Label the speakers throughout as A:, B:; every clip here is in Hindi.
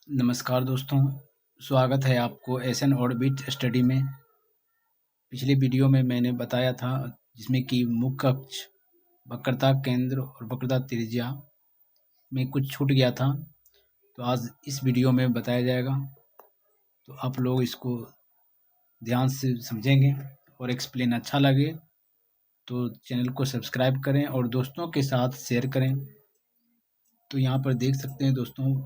A: नमस्कार दोस्तों, स्वागत है आपको एसएन ऑर्बिट स्टडी में। पिछले वीडियो में मैंने बताया था जिसमें कि मुख्य अक्ष, वक्रता केंद्र और वक्रता त्रिज्या में कुछ छूट गया था, तो आज इस वीडियो में बताया जाएगा। तो आप लोग इसको ध्यान से समझेंगे और एक्सप्लेन अच्छा लगे तो चैनल को सब्सक्राइब करें और दोस्तों के साथ शेयर करें। तो यहाँ पर देख सकते हैं दोस्तों,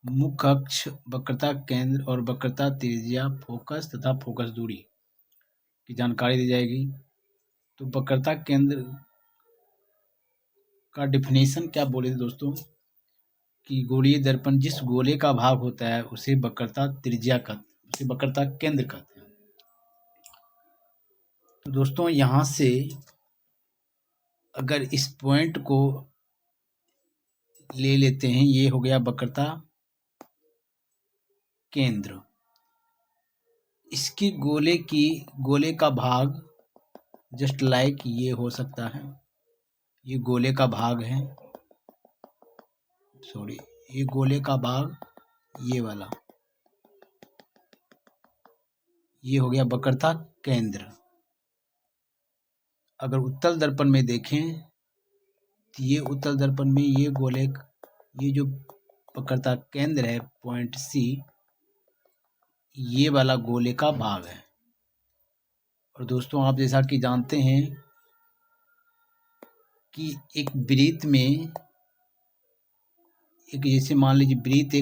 A: मुख्य अक्ष, वक्रता केंद्र और वक्रता त्रिज्या, फोकस तथा फोकस दूरी की जानकारी दी जाएगी। तो वक्रता केंद्र का डिफिनेशन क्या बोले थे दोस्तों कि गोलीय दर्पण जिस गोले का भाग होता है उसे वक्रता त्रिज्या उसे वक्रता केंद्र कहते हैं। तो दोस्तों यहाँ से अगर इस पॉइंट को ले लेते हैं, ये हो गया वक्रता केंद्र। इसकी गोले का भाग जस्ट लाइक ये हो सकता है, ये गोले का भाग है, सॉरी ये गोले का भाग, ये वाला, ये हो गया वक्रता केंद्र। अगर उत्तल दर्पण में देखें तो ये उत्तल दर्पण में ये गोले, ये जो वक्रता केंद्र है पॉइंट सी, ये वाला गोले का भाग है। और दोस्तों आप जैसा कि जानते हैं कि एक वृत्त में, एक जैसे मान लीजिए वृत्त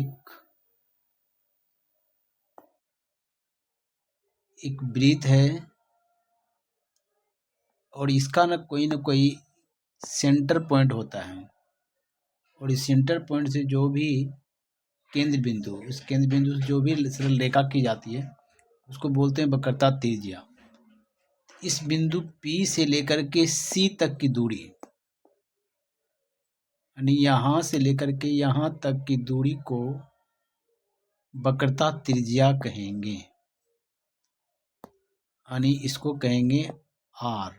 A: एक वृत्त है और इसका न कोई सेंटर पॉइंट होता है, और इस सेंटर पॉइंट से जो भी केंद्र बिंदु, उस केंद्र बिंदु से जो भी सरल रेखा की जाती है उसको बोलते हैं वक्रता त्रिज्या। इस बिंदु P से लेकर के C तक की दूरी, यानी यहाँ से लेकर के यहाँ तक की दूरी को वक्रता त्रिज्या कहेंगे, यानी इसको कहेंगे R।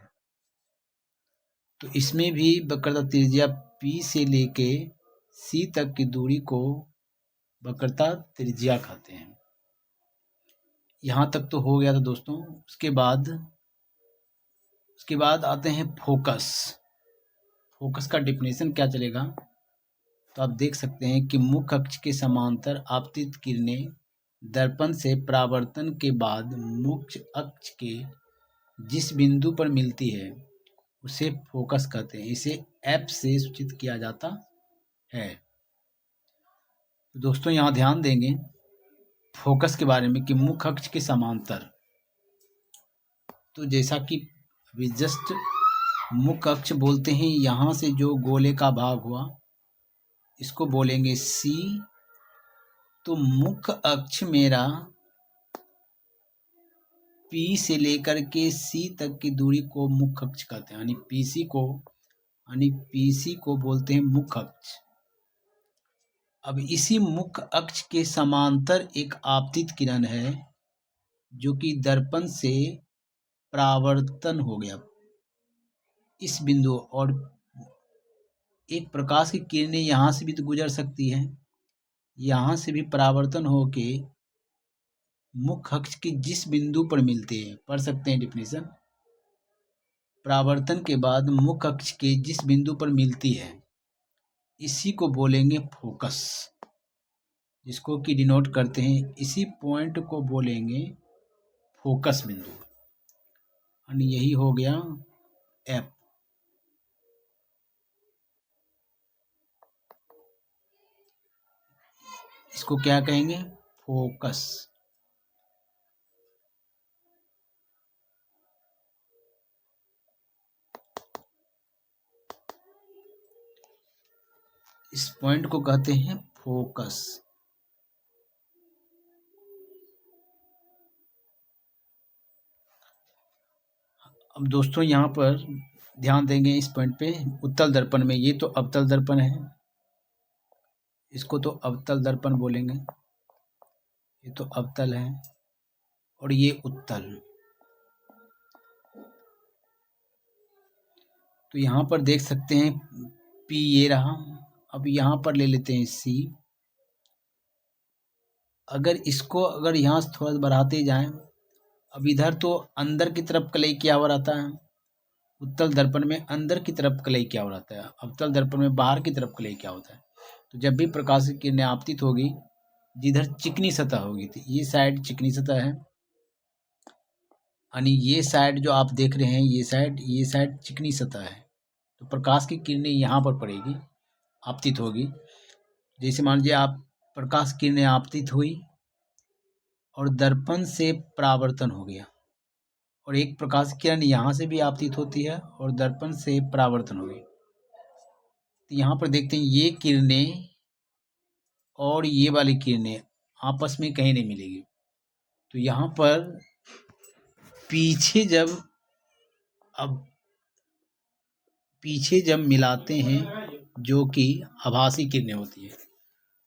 A: तो इसमें भी वक्रता त्रिज्या P से लेके C तक की दूरी को वक्रता त्रिज्या कहते हैं। यहाँ तक तो हो गया था दोस्तों। उसके बाद आते हैं फोकस। फोकस का डिफिनेशन क्या चलेगा, तो आप देख सकते हैं कि मुख्य अक्ष के समांतर आपतित किरणें दर्पण से परावर्तन के बाद मुख्य अक्ष के जिस बिंदु पर मिलती है उसे फोकस कहते हैं। इसे F से सूचित किया जाता है। तो दोस्तों यहाँ ध्यान देंगे फोकस के बारे में कि मुख्य अक्ष के समांतर, तो जैसा कि अभी जस्ट मुख्य अक्ष बोलते हैं, यहाँ से जो गोले का भाग हुआ इसको बोलेंगे C। तो मुख्य अक्ष मेरा P से लेकर के C तक की दूरी को मुख्य अक्ष कहते हैं, यानी PC को बोलते हैं मुख्य अक्ष। अब इसी मुख्य अक्ष के समांतर एक आपतित किरण है जो कि दर्पण से परावर्तन हो गया इस बिंदु, और एक प्रकाश की किरणें यहाँ से भी तो गुजर सकती है, यहाँ से भी परावर्तन होके मुख्य अक्ष के जिस बिंदु पर मिलते हैं, पढ़ सकते हैं डिफिनेशन, परावर्तन के बाद मुख्य अक्ष के जिस बिंदु पर मिलती है इसी को बोलेंगे फोकस, जिसको कि डिनोट करते हैं, इसी पॉइंट को बोलेंगे फोकस बिंदु, यानी यही हो गया F। इसको क्या कहेंगे, फोकस। इस पॉइंट को कहते हैं फोकस। अब दोस्तों यहाँ पर ध्यान देंगे इस पॉइंट पे, उत्तल दर्पण में, ये तो अवतल दर्पण है, इसको तो अवतल दर्पण बोलेंगे, ये तो अवतल है और ये उत्तल। तो यहाँ पर देख सकते हैं P ये रहा। अब यहाँ पर ले लेते हैं C, अगर इसको अगर यहाँ से थोड़ा बढ़ाते जाएं, अब इधर तो अंदर की तरफ कलई की आवर आता है, उत्तल दर्पण में अंदर की तरफ कलई की आवर आता है, अवतल दर्पण में बाहर की तरफ कलई क्या होता है। तो जब भी प्रकाश की किरणें आपतित होगी, जिधर चिकनी सतह होगी, तो ये साइड चिकनी सतह है, यानी ये साइड जो आप देख रहे हैं, ये साइड चिकनी सतह है। तो प्रकाश की किरणें यहाँ पर पड़ेगी, आपतित होगी। जैसे मान लीजिए आप प्रकाश किरणें आपतित हुई और दर्पण से परावर्तन हो गया, और एक प्रकाश किरण यहाँ से भी आपतित होती है और दर्पण से परावर्तन हो गई। तो यहाँ पर देखते हैं ये किरणें और ये वाली किरणें आपस में कहीं नहीं मिलेगी। तो यहाँ पर पीछे जब मिलाते हैं, जो कि आभासी किरणें होती है,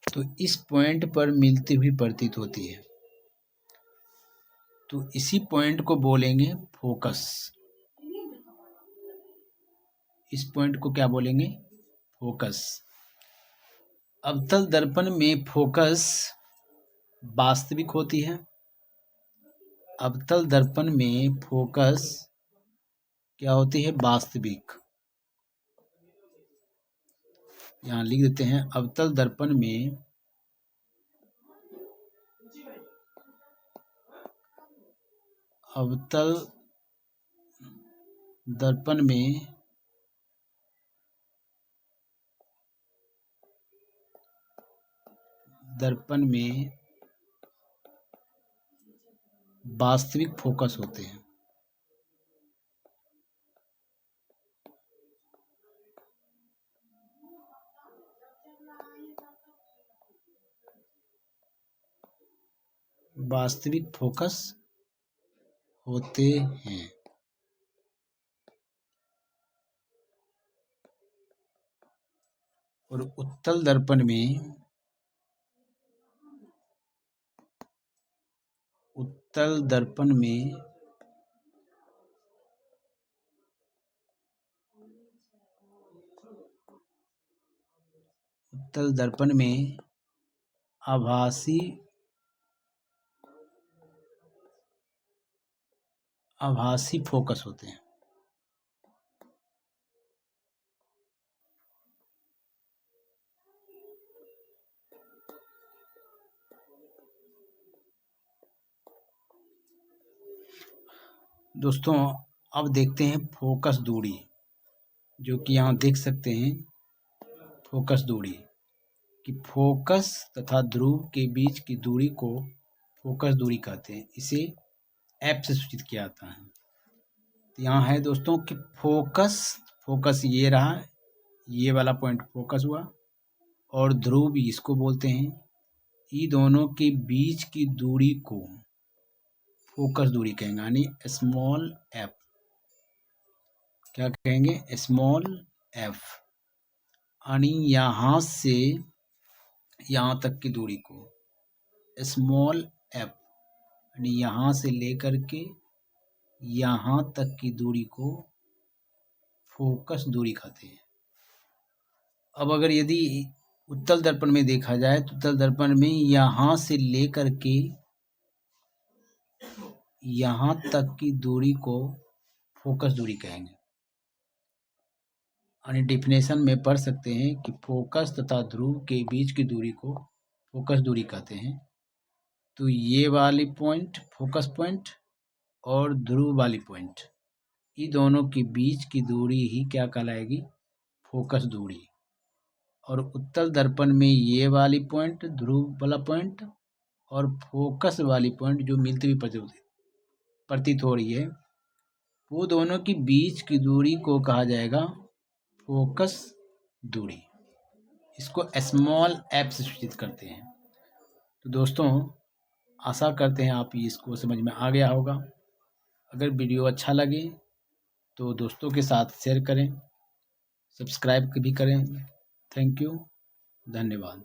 A: तो इस पॉइंट पर मिलती हुई प्रतीत होती है। तो इसी पॉइंट को बोलेंगे फोकस। इस पॉइंट को क्या बोलेंगे? फोकस। अवतल दर्पण में फोकस वास्तविक होती है। अवतल दर्पण में फोकस क्या होती है? वास्तविक। यहाँ लिख देते हैं, अवतल दर्पण में दर्पण में वास्तविक फोकस होते हैं। वास्तविक फोकस होते हैं। और उत्तल दर्पण में आभासी फोकस होते हैं। दोस्तों अब देखते हैं फोकस दूरी, जो कि यहाँ देख सकते हैं फोकस दूरी, कि फोकस तथा ध्रुव के बीच की दूरी को फोकस दूरी कहते हैं। इसे एफ से सूचित किया जाता है। तो यहाँ है दोस्तों कि फोकस ये रहा, ये वाला पॉइंट फोकस हुआ, और ध्रुव इसको बोलते हैं। ये दोनों के बीच की दूरी को फोकस दूरी कहेंगे, यानी स्मॉल एफ। क्या कहेंगे? Small F. यानी यहाँ से यहाँ तक की दूरी को स्मॉल एफ, यानी यहाँ से लेकर के यहाँ तक की दूरी को फोकस दूरी कहते हैं। अब अगर यदि उत्तल दर्पण में देखा जाए, तो उत्तल दर्पण में यहाँ से लेकर के यहाँ तक की दूरी को फोकस दूरी कहेंगे। यानी डिफिनेशन में पढ़ सकते हैं कि फोकस तथा ध्रुव के बीच की दूरी को फोकस दूरी कहते हैं। तो ये वाली पॉइंट फोकस पॉइंट और ध्रुव वाली पॉइंट, ये दोनों के बीच की दूरी ही क्या कहलाएगी? फोकस दूरी। और उत्तल दर्पण में ये वाली पॉइंट, ध्रुव वाला पॉइंट और फोकस वाली पॉइंट जो मिलती हुई प्रतीत हो रही है, वो दोनों की बीच की दूरी को कहा जाएगा फोकस दूरी। इसको स्मॉल एफ से सूचित करते हैं। तो दोस्तों आशा करते हैं आप इसको समझ में आ गया होगा। अगर वीडियो अच्छा लगे तो दोस्तों के साथ शेयर करें, सब्सक्राइब भी करें। थैंक यू, धन्यवाद।